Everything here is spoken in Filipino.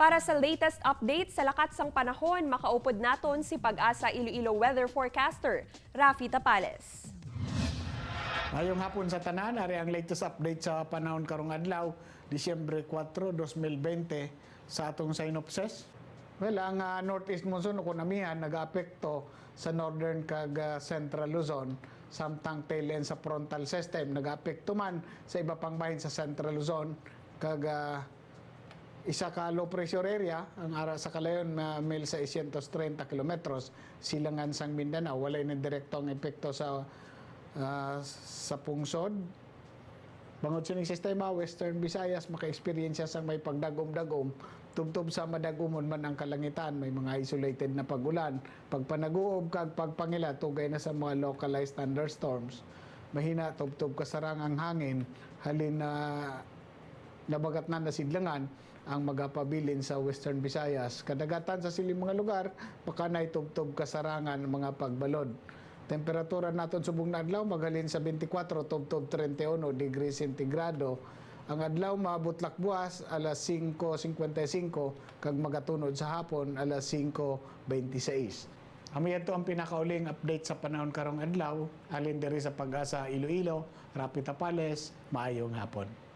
Para sa latest update sa lakat sang panahon, makaupod naton si Pag-asa Iloilo weather forecaster, Rafi Tapales. Ngayong hapon sa tanan, ari ang latest update sa panahon karong adlaw, Disyembre 4, 2020 sa atong synopsis. Well, ang northeast monsoon o kunamihan nag-apekto sa northern kag central Luzon, samtang tail end sa frontal system nag-apekto man sa iba pang bahin sa central Luzon kag isa ka low pressure area ang ara sa kalayon na 1630 kilometros silangan sang Mindanao. Walay na direktong epekto sa pungsod. Bangod sining sistema, Western Visayas maka-experience sang may pagdagom-dagom. Tubtob sa madagumon man ang kalangitan, may mga isolated na pagulan. Pagpanaguob kag pagpangila, tugay na sa mga localized thunderstorms. Mahina, tubtob kasarang ang hangin, halin na nabagat na nasidlangan ang magapabilin sa Western Visayas. Kadagatan sa siling mga lugar, pakanay tubtob kasarangan mga pagbalod. Temperatura naton subong na adlaw maghalin sa 24 tubtob 31 degrees centigrado. Ang adlaw mabutlak buwas alas 5:55 kag magatunod sa hapon alas 5:26. Amo ito ang pinakauling update sa panahon karong adlaw alin diri sa Pag-asa Iloilo. Rapi Tapales, maayong hapon.